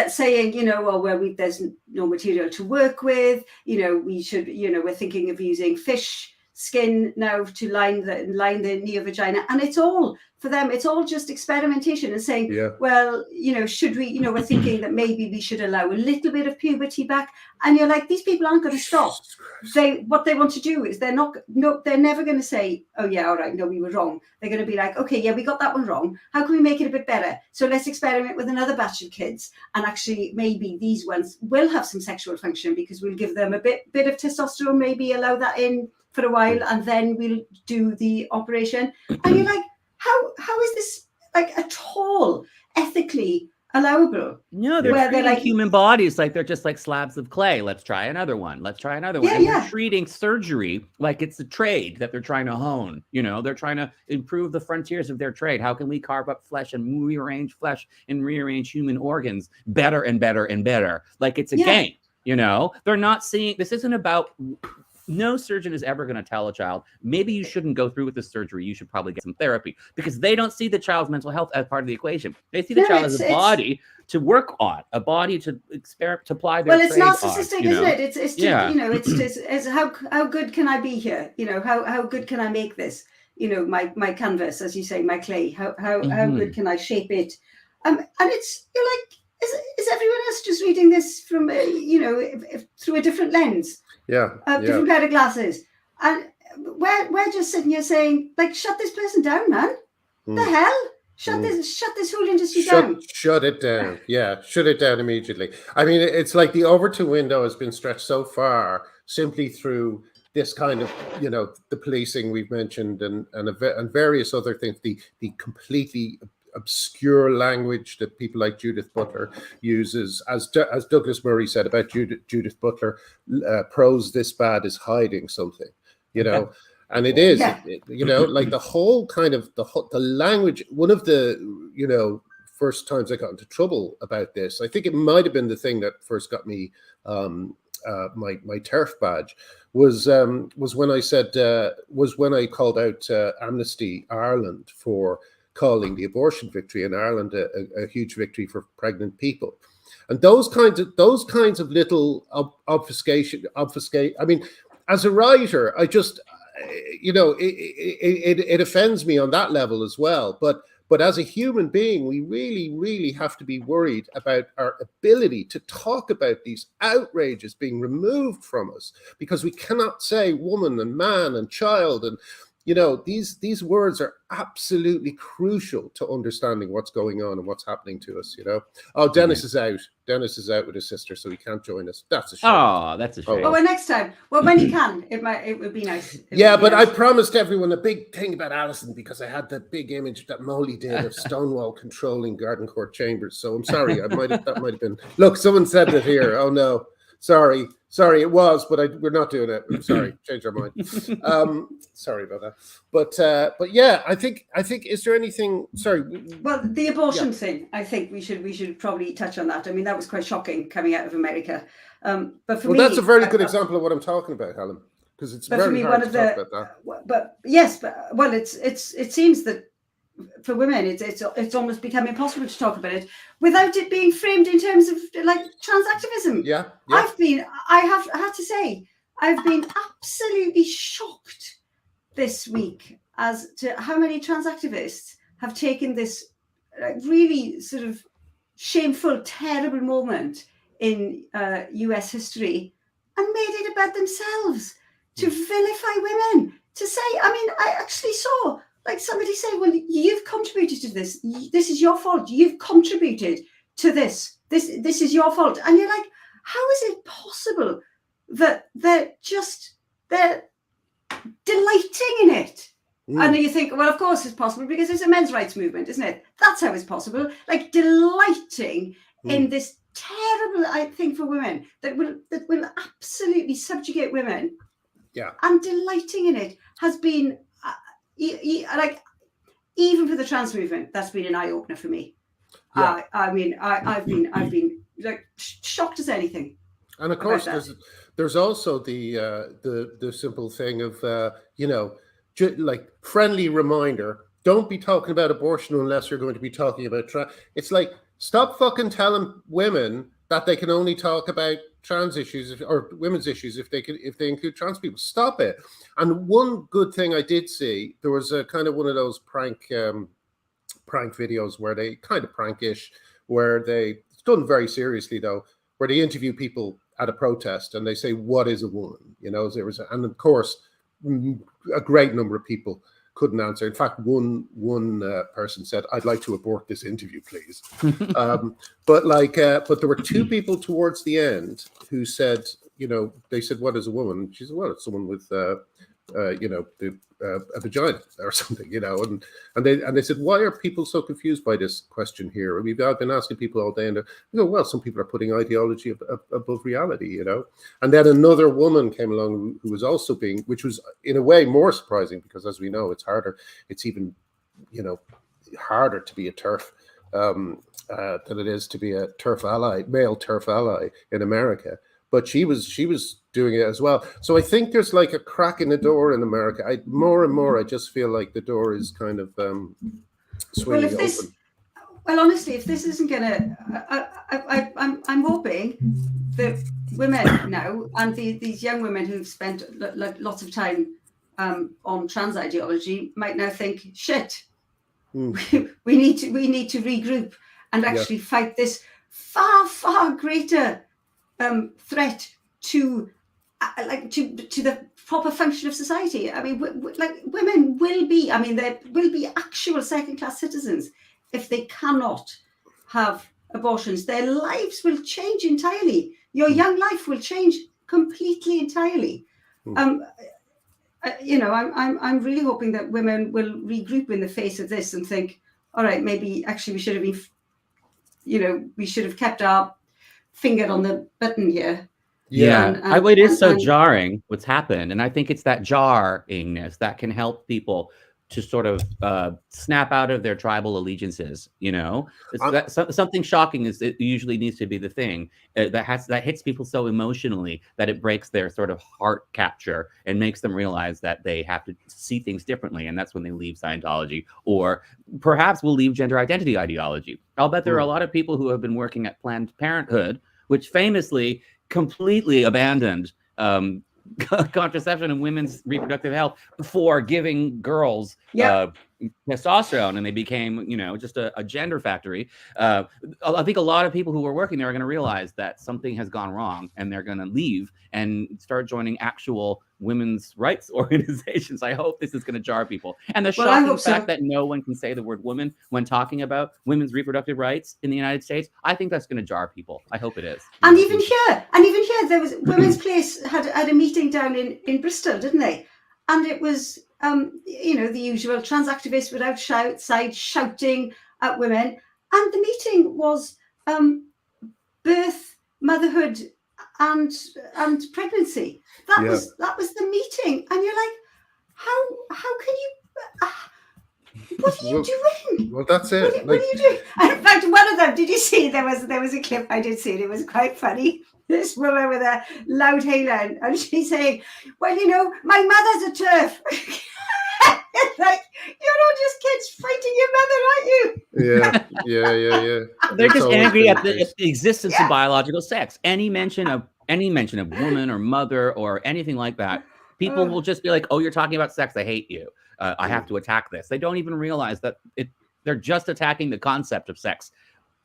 Saying, you know, well, there's no material to work with. You know, we're thinking of using fish skin now to line the neo vagina, and it's all for them. It's all just experimentation and saying, well, you know, should we? You know, we're thinking that maybe we should allow a little bit of puberty back. And you're like, these people aren't going to stop. What they want to do is they're never going to say, oh yeah, all right, no, we were wrong. They're going to be like, okay, yeah, we got that one wrong. How can we make it a bit better? So let's experiment with another batch of kids, and actually maybe these ones will have some sexual function because we'll give them a bit of testosterone, maybe allow that in for a while, and then we'll do the operation. And you're like, how is this like at all ethically allowable? No, they're treating like human bodies like they're just like slabs of clay. Let's try another one. And they're treating surgery like it's a trade that they're trying to hone. You know, they're trying to improve the frontiers of their trade. How can we carve up flesh and rearrange flesh and rearrange human organs better and better and better? Like it's a game. You know, they're not seeing, this isn't about, no surgeon is ever going to tell a child, maybe you shouldn't go through with the surgery. You should probably get some therapy, because they don't see the child's mental health as part of the equation. They see the child as a body to work on, a body to experiment, to apply their trade on. Well, it's narcissistic, isn't it? It's just, you know, it's how good can I be here? You know, how good can I make this? You know, my canvas, as you say, my clay. How good can I shape it? And it's, you're like, is everyone else just reading this from you know, through a different lens? Different pair of glasses, and we're just sitting here saying, like, shut this person down, man. The hell, shut this whole industry down. Shut it down. Shut it down immediately. I mean, it's like the Overton window has been stretched so far simply through this kind of, you know, the policing we've mentioned and various other things, the completely obscure language that people like Judith Butler uses, as Douglas Murray said about Judith Butler, prose this bad is hiding something, you know. And it is, you know, like the whole kind of the language. One of the, you know, first times I got into trouble about this, I think it might have been the thing that first got me my TERF badge, was when I said when I called out Amnesty Ireland for calling the abortion victory in Ireland a huge victory for pregnant people. And those kinds of little obfuscate. I mean, as a writer, I just, you know, it offends me on that level as well. But as a human being, we really, really have to be worried about our ability to talk about these outrages being removed from us, because we cannot say woman and man and child. And, you know, these words are absolutely crucial to understanding what's going on and what's happening to us, you know. Oh, Dennis is out. Dennis is out with his sister, so he can't join us. That's a shame. Oh, that's a shame. Oh, well, next time. Well, when you can, it would be nice. But I promised everyone a big thing about Alison, because I had that big image that Molly did of Stonewall controlling Garden Court Chambers. So I'm sorry. That might have been. Look, someone said it here. Oh no. Sorry, it was, but we're not doing it. I'm sorry, change our mind. Sorry about that. But yeah, I think is there anything? Sorry. Well, the abortion thing, I think we should probably touch on that. I mean, that was quite shocking coming out of America. But for me, that's a very good example of what I'm talking about, Helen, because it's very hard to talk about that. But yes, it seems that for women, it's almost become impossible to talk about it without it being framed in terms of like trans activism. Yeah. I have to say, I've been absolutely shocked this week as to how many trans activists have taken this really sort of shameful, terrible moment in US history and made it about themselves, to vilify women, to say, I mean, I actually saw like somebody say, well, you've contributed to this. This is your fault. You've contributed to this. This is your fault. And you're like, how is it possible that they're delighting in it? And you think, well, of course it's possible because it's a men's rights movement, isn't it? That's how it's possible. Like delighting in this terrible, I think, for women that will absolutely subjugate women. Yeah. And delighting in it has been like, even for the trans movement, that's been an eye opener for me. Yeah. I mean, I've been like shocked as anything. And of course, there's also the simple thing of you know, like friendly reminder: don't be talking about abortion unless you're going to be talking about It's like, stop fucking telling women that they can only talk about trans issues or women's issues if they include trans people. Stop it. And one good thing I did see, there was a kind of one of those prank videos where they kind of prankish, where it's done very seriously though, where they interview people at a protest and they say, what is a woman? You know, and of course a great number of people couldn't answer. In fact, one person said, "I'd like to abort this interview, please." But there were two people towards the end who said, you know, they said, "What is a woman?" She said, "Well, it's someone with, you know, a vagina or something," you know. And they said, "Why are people so confused by this question here? I've been asking people all day, and you know, well, some people are putting ideology above reality, you know." And then another woman came along who was also which was in a way more surprising, because as we know, it's even, you know, harder to be a TERF than it is to be a male TERF ally in America. But she was doing it as well. So I think there's like a crack in the door in America. More and more, I just feel like the door is kind of swinging open. Well, honestly, if this isn't gonna, I'm hoping that women now and these young women who've spent lots of time on trans ideology might now think, shit, we need to regroup and actually fight this far greater threat to the proper function of society. I mean, women will be. I mean, there will be actual second-class citizens if they cannot have abortions. Their lives will change entirely. Your young life will change completely, entirely. You know, I'm really hoping that women will regroup in the face of this and think, all right, maybe actually we should have been, you know, we should have kept our finger on the button here It is so jarring what's happened, and I think it's that jarringness that can help people to sort of snap out of their tribal allegiances. Something shocking it usually needs to be the thing that hits people so emotionally that it breaks their sort of heart capture and makes them realize that they have to see things differently, and that's when they leave Scientology, or perhaps will leave gender identity ideology. I'll bet there are a lot of people who have been working at Planned Parenthood, which famously completely abandoned contraception and women's reproductive health before giving girls testosterone, and they became, just a gender factory. I think a lot of people who were working there are going to realize that something has gone wrong, and they're going to leave and start joining actual women's rights organizations. I hope this is going to jar people. And the shocking fact that no one can say the word woman when talking about women's reproductive rights in the United States, I think that's going to jar people. I hope it is. And even here, there was Women's Place had a meeting down in Bristol, didn't they? And it was, the usual trans activists were outside shouting at women. And the meeting was birth, motherhood, and pregnancy. That was the meeting. And you're like, how can you? What are you doing? Well, that's it. What are you doing? And in fact, one of them, did you see? There was a clip I did see, and it was quite funny. This woman with a loud Helen, and she's saying, "Well, my mother's a TERF." It's like, you're not just kids fighting your mother, aren't you? Yeah. They're just angry at the existence of biological sex. Any mention of woman or mother or anything like that, people will just be like, "Oh, you're talking about sex. I hate you. I have to attack this." They don't even realize that they're just attacking the concept of sex.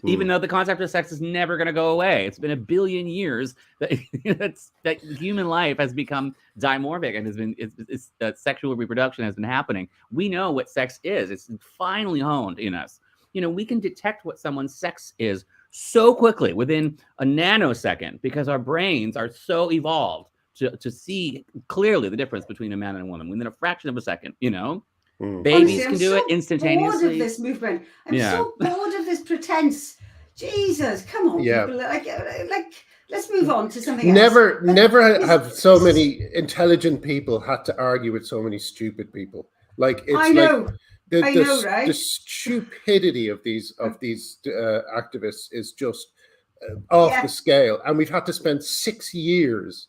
Even though the concept of sex is never going to go away. It's been a billion years that human life has become dimorphic and has been sexual reproduction has been happening. We know what sex is. It's finally honed in us. We can detect what someone's sex is so quickly within a nanosecond because our brains are so evolved to see clearly the difference between a man and a woman within a fraction of a second. Babies can do it instantaneously. I'm so bored of this movement. I'm so bored of this pretense. Jesus, come on, people. Like, let's move on to something else. Never have so many intelligent people had to argue with so many stupid people. Like, it's I know. Right? The stupidity of these activists is just off the scale, and we've had to spend 6 years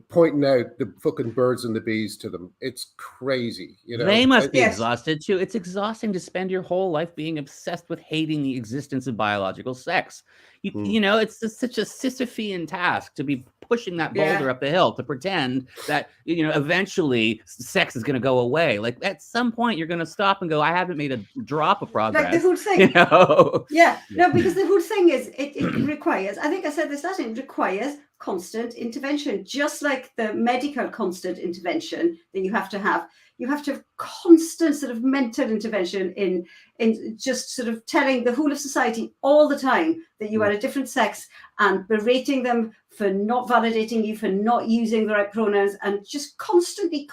pointing out the fucking birds and the bees to them. It's crazy. They must be exhausted too. It's exhausting to spend your whole life being obsessed with hating the existence of biological sex. It's just such a Sisyphean task to be pushing that boulder up the hill to pretend that eventually sex is going to go away. Like, at some point you're going to stop and go, I haven't made a drop of progress. Like the whole thing. No, because the whole thing is it requires, I think I said this last time, it requires constant intervention, just like the medical constant intervention that you have to have. You have to have constant sort of mental intervention in just sort of telling the whole of society all the time that you are a different sex and berating them for not validating you, for not using the right pronouns, and just constantly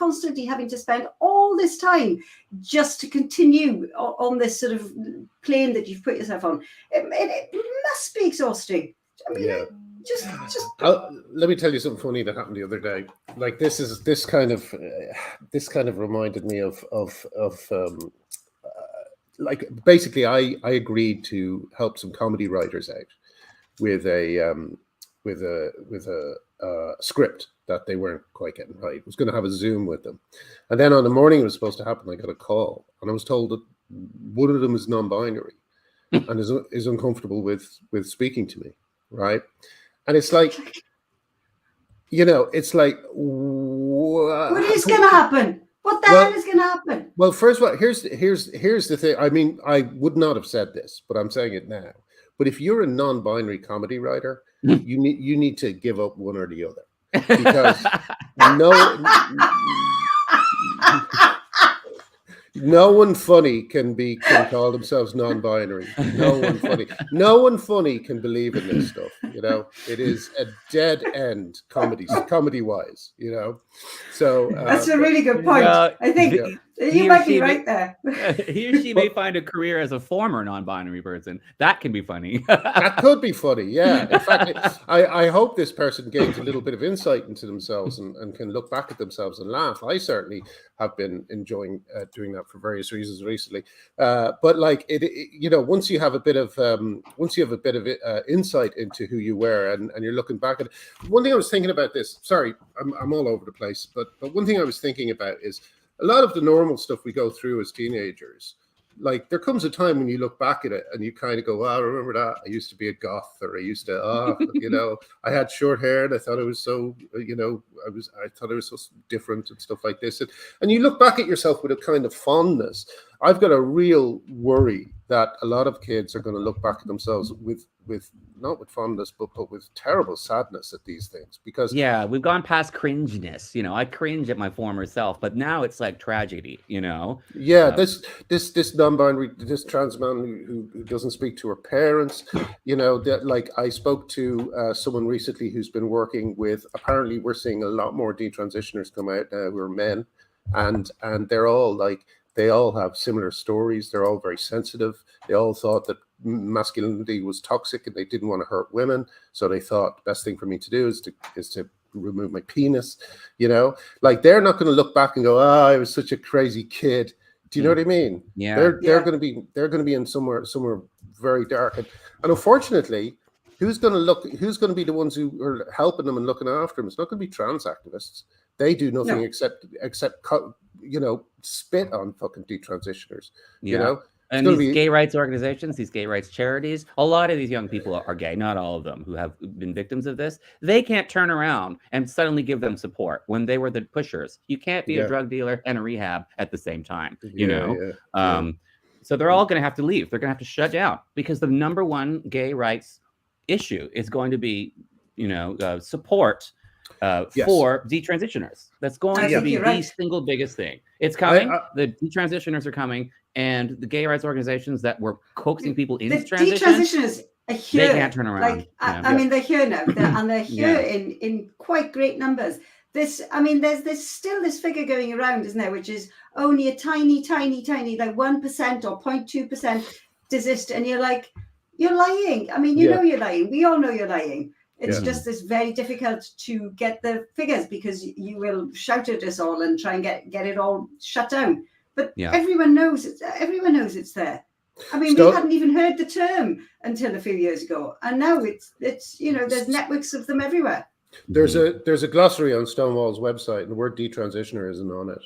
having to spend all this time just to continue on this sort of plane that you've put yourself on. It must be exhausting. I mean, let me tell you something funny that happened the other day. Like, this kind of reminded me of like, basically I agreed to help some comedy writers out with a script that they weren't quite getting right. I was going to have a Zoom with them, and then on the morning it was supposed to happen, I got a call, and I was told that one of them is non-binary and is uncomfortable with speaking to me, right? And it's like, it's like, what is going to happen? What the hell is going to happen? Well, first of all, here's the thing. I mean, I would not have said this, but I'm saying it now. But if you're a non-binary comedy writer, you need to give up one or the other, because no one funny can call themselves non-binary. No one funny can believe in this stuff. It is a dead end comedy wise. So that's a really good point. I think You might be right there. He or she may find a career as a former non-binary person. That can be funny. That could be funny, yeah. In fact, I hope this person gains a little bit of insight into themselves and can look back at themselves and laugh. I certainly have been enjoying doing that for various reasons recently. But like once you have a bit of insight into who you were and you're looking back at it. One thing I was thinking about this. Sorry, I'm all over the place, but one thing I was thinking about is a lot of the normal stuff we go through as teenagers. Like there comes a time when you look back at it and you kind of go, I remember that. I used to be a goth, or I used to, I had short hair and I thought it was so, I thought it was so different and stuff like this. And you look back at yourself with a kind of fondness. I've got a real worry that a lot of kids are going to look back at themselves with not with fondness, but with terrible sadness at these things, because we've gone past cringiness. I cringe at my former self, but now it's like tragedy. This non-binary, this trans man who doesn't speak to her parents, that like I spoke to someone recently who's been working with. Apparently, we're seeing a lot more detransitioners come out now who are men, and they're all like. They all have similar stories. They're all very sensitive. They all thought that masculinity was toxic and they didn't want to hurt women. So they thought the best thing for me to do is to remove my penis. Like they're not going to look back and go, I was such a crazy kid. Do you know what I mean? Yeah. They're going to be in somewhere very dark. And unfortunately, who's going to be the ones who are helping them and looking after them? It's not going to be trans activists. They do nothing except spit on fucking detransitioners. And these gay rights organizations, these gay rights charities, a lot of these young people are gay, not all of them, who have been victims of this. They can't turn around and suddenly give them support when they were the pushers. You can't be a drug dealer and a rehab at the same time, So they're all going to have to leave. They're going to have to shut down because the number one gay rights issue is going to be, support for detransitioners. That's going to be the single biggest thing. It's coming. The detransitioners are coming, and the gay rights organizations that were coaxing people into transition. Detransitioners are here. They can't turn around. Like, I mean, they're here now, and they're here in quite great numbers. There's still this figure going around, isn't there, which is only a tiny, like 1% or 0.2% desist, and you're like, you're lying. I mean, you know you're lying. We all know you're lying. It's just this very difficult to get the figures because you will shout at us all and try and get it all shut down. But everyone knows it's there. I mean, we hadn't even heard the term until a few years ago, and now it's there's networks of them everywhere. There's a glossary on Stonewall's website, and the word detransitioner isn't on it.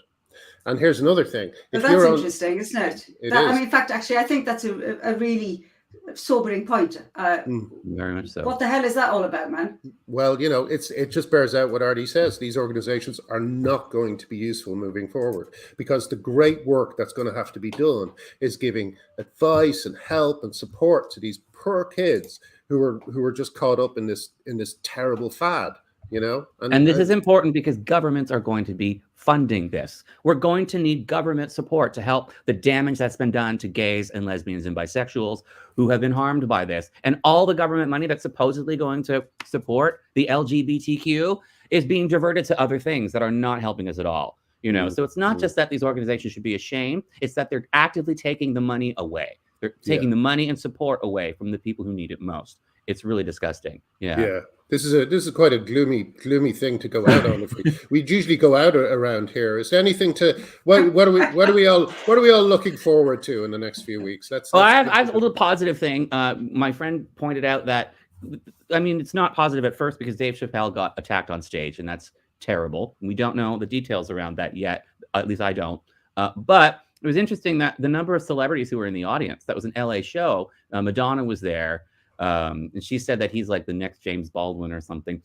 And here's another thing. That's interesting, isn't it? I mean, in fact, actually, I think that's a really sobering point. Very much so. What the hell is that all about, man? Well, it just bears out what Arty says. These organizations are not going to be useful moving forward because the great work that's going to have to be done is giving advice and help and support to these poor kids who are just caught up in this terrible fad. And this is important because governments are going to be funding this. We're going to need government support to help the damage that's been done to gays and lesbians and bisexuals who have been harmed by this. And all the government money that's supposedly going to support the LGBTQ is being diverted to other things that are not helping us at all. So it's not just that these organizations should be ashamed, it's that they're actively taking the money away. They're taking the money and support away from the people who need it most. It's really disgusting. Yeah. This is quite a gloomy thing to go out on. If we usually go out around here. Is there anything to what are we all looking forward to in the next few weeks? I have a little positive thing. My friend pointed out that it's not positive at first because Dave Chappelle got attacked on stage, and that's terrible. We don't know the details around that yet. At least I don't. But it was interesting that the number of celebrities who were in the audience. That was an LA show. Madonna was there. And she said that he's like the next James Baldwin or something.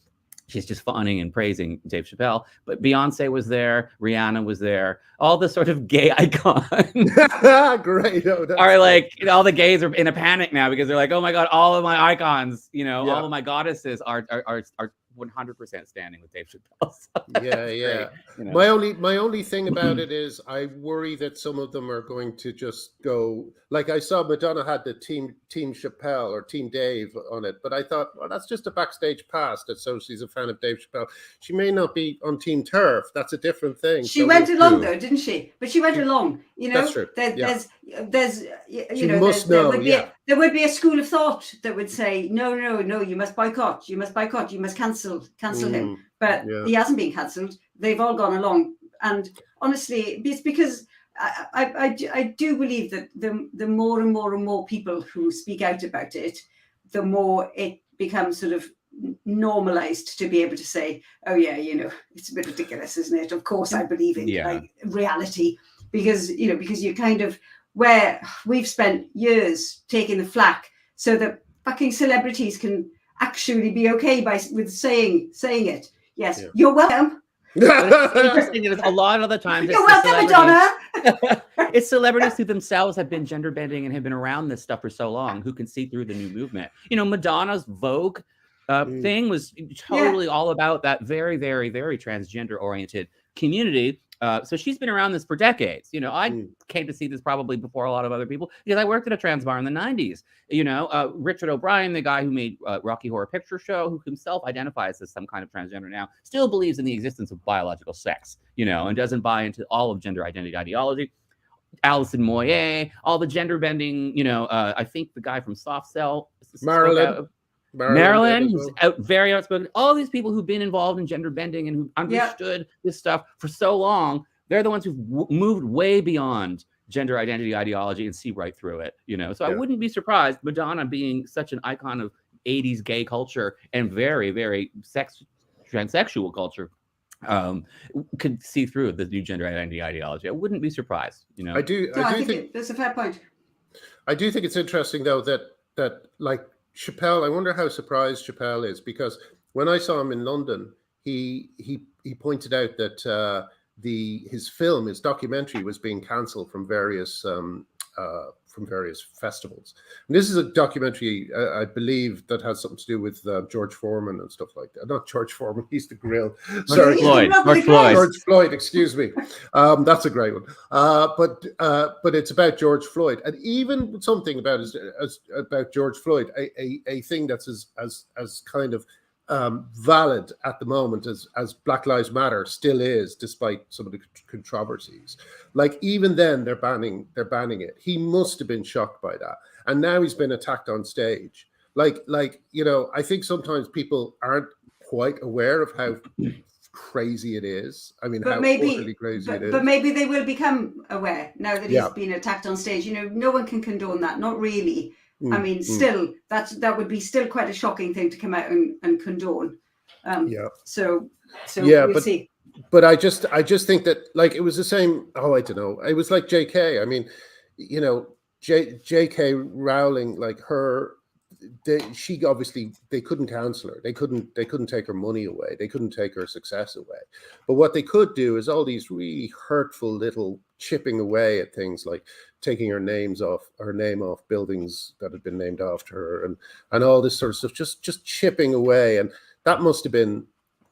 She's just fawning and praising Dave Chappelle. But Beyonce was there, Rihanna was there, all the sort of gay icons. Great. Are like all the gays are in a panic now because they're like, oh my god, all of my icons, all of my goddesses are 100% standing with Dave Chappelle. So Yeah. you know. My only thing about it is I worry that some of them are going to just go, like I saw Madonna had the Team Chappelle or Team Dave on it, but I thought, well, that's just a backstage pass that so she's a fan of Dave Chappelle. She may not be on Team Turf. That's a different thing. She went along though, didn't she? But she went along. You know, that's true. There's there would be a school of thought that would say, no, you must boycott, you must cancel him. But he hasn't been cancelled. They've all gone along, and honestly, it's because I do believe that the more and more people who speak out about it, the more it becomes sort of normalized to be able to say, oh yeah, it's a bit ridiculous, isn't it? Of course I believe in like reality, because you kind of, where we've spent years taking the flack so that fucking celebrities can actually be okay with saying it. Yes, you're welcome. It's interesting that a lot of the times you're welcome, Madonna. It's celebrities who themselves have been gender bending and have been around this stuff for so long who can see through the new movement. Madonna's Vogue thing was totally all about that very, very, very transgender oriented community. So she's been around this for decades. I came to see this probably before a lot of other people because I worked at a trans bar in the 90s. Richard O'Brien, the guy who made Rocky Horror Picture Show, who himself identifies as some kind of transgender now, still believes in the existence of biological sex, and doesn't buy into all of gender identity ideology. Alison Moyet, all the gender bending, I think the guy from Soft Cell, Marilyn, who's very outspoken. All these people who've been involved in gender bending and who understood this stuff for so long, they're the ones who've moved way beyond gender identity ideology and see right through it. So I wouldn't be surprised, Madonna being such an icon of 80s gay culture and very, very transsexual culture, could see through the new gender identity ideology. I wouldn't be surprised. I do think that's a fair point. I do think it's interesting though that like Chappelle, I wonder how surprised Chappelle is, because when I saw him in London, he pointed out that his documentary was being cancelled from various festivals. And this is a documentary, I believe, that has something to do with George Foreman and stuff like that. Not George Foreman, he's the grill. Sorry, George Floyd, excuse me. That's a great one. But it's about George Floyd, and even something about George Floyd, a thing that's as kind of valid at the moment as Black Lives Matter still is, despite some of the controversies. Like even then, they're banning it. He must have been shocked by that, and now he's been attacked on stage. Like I think sometimes people aren't quite aware of how crazy it is. I mean, how utterly crazy it is. But maybe they will become aware now that he's been attacked on stage. No one can condone that. Not really. I mean, still, that would be still quite a shocking thing to come out and condone. So we'll see. But I just think that, like, it was the same. Oh, I don't know. It was like J.K. I mean, J.K. Rowling, like her, she obviously, they couldn't cancel her. They couldn't take her money away. They couldn't take her success away. But what they could do is all these really hurtful little chipping away at things, like taking her name off buildings that had been named after her, and all this sort of stuff, just chipping away. And that must have been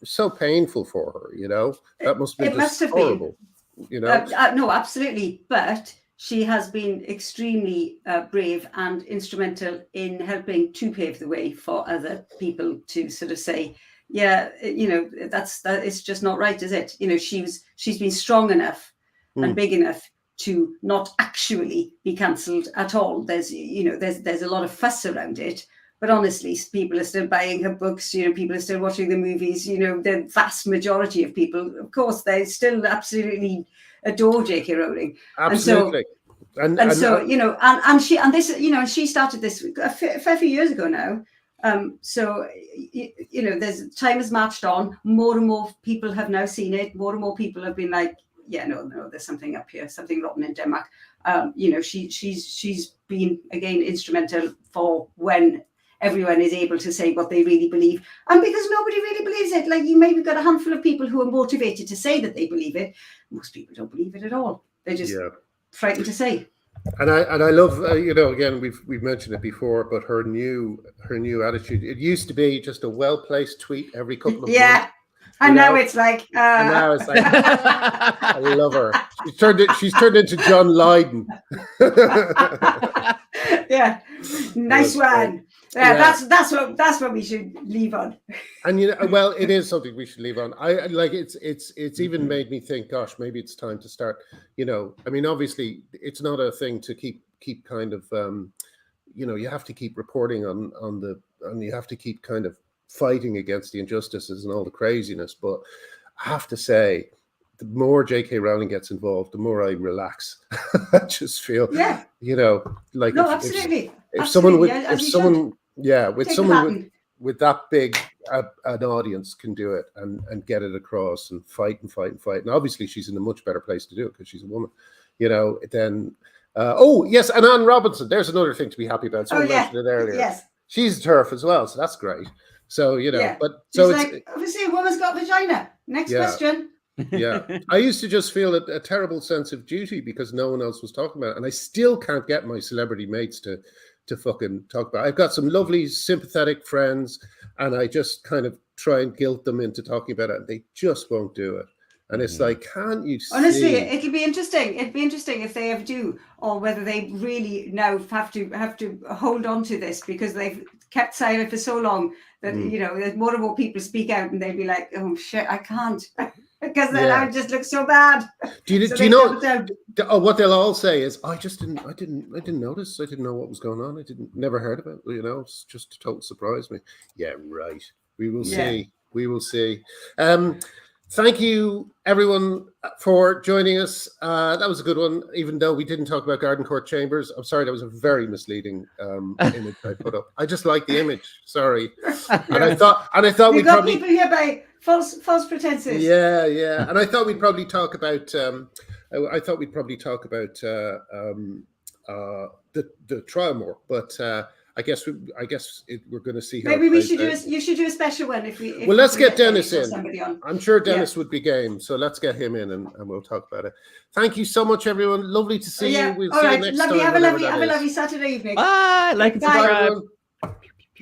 so painful for her, that must have been just horrible, no, absolutely. But she has been extremely brave and instrumental in helping to pave the way for other people to sort of say, that it's just not right, is it? She's been strong enough and big enough to not actually be cancelled at all. There's a lot of fuss around it, but honestly, people are still buying her books. People are still watching the movies. The vast majority of people, of course, they still absolutely adore J.K. Rowling. Absolutely. She started this a fair few years ago now. There's time has marched on. More and more people have now seen it. More and more people have been like, no, there's something up here, something rotten in Denmark. She's been again instrumental for when everyone is able to say what they really believe, and because nobody really believes it. Like, you maybe got a handful of people who are motivated to say that they believe it. Most people don't believe it at all. They're just frightened to say. And I love again we've mentioned it before, but her new attitude. It used to be just a well-placed tweet every couple of months. And now it's like and now it's like I love her. She's turned into John Lydon. Yeah, nice one. That's what we should leave on. And well, it is something we should leave on. I like it's even made me think, gosh, maybe it's time to start. I mean, obviously, it's not a thing to keep kind of you have to keep reporting on and you have to keep kind of fighting against the injustices and all the craziness. But I have to say, the more J.K. Rowling gets involved, the more I relax. I just feel, like no, absolutely. If someone with that big an audience can do it and get it across and fight. And obviously she's in a much better place to do it because she's a woman, then yes, and Anne Robinson, there's another thing to be happy about. Someone mentioned it earlier. Yes. She's a TERF as well, so that's great. So, but so it's like, obviously a woman's got vagina. Next question. Yeah, I used to just feel a terrible sense of duty because no one else was talking about it, and I still can't get my celebrity mates to fucking talk about it. I've got some lovely sympathetic friends, and I just kind of try and guilt them into talking about it, and they just won't do it. And it's like, can't you see? Honestly, it'll be interesting. It'd be interesting if they ever do, or whether they really now have to hold on to this because they've kept silent for so long that there's more and more people speak out, and they'll be like, "Oh shit, I can't," because then I just look so bad. Do you know? What they'll all say is, "I didn't notice. I didn't know what was going on. Never heard about it. It's just a total surprise me." Yeah, right. We will see. We will see. Thank you, everyone, for joining us. That was a good one, even though we didn't talk about Garden Court Chambers. I'm sorry, that was a very misleading image I put up. I just like the image. Sorry, and I thought we got probably people here by false pretenses. Yeah, and I thought we'd probably talk about. The trial more, but. I guess we're going to see how. Maybe we should you should do a special one if we. Well, let's get Dennis in. On. I'm sure Dennis would be game, so let's get him in and we'll talk about it. Thank you so much, everyone. Lovely to see you. We'll see you next time. Have a lovely Saturday evening. Bye. Like and subscribe.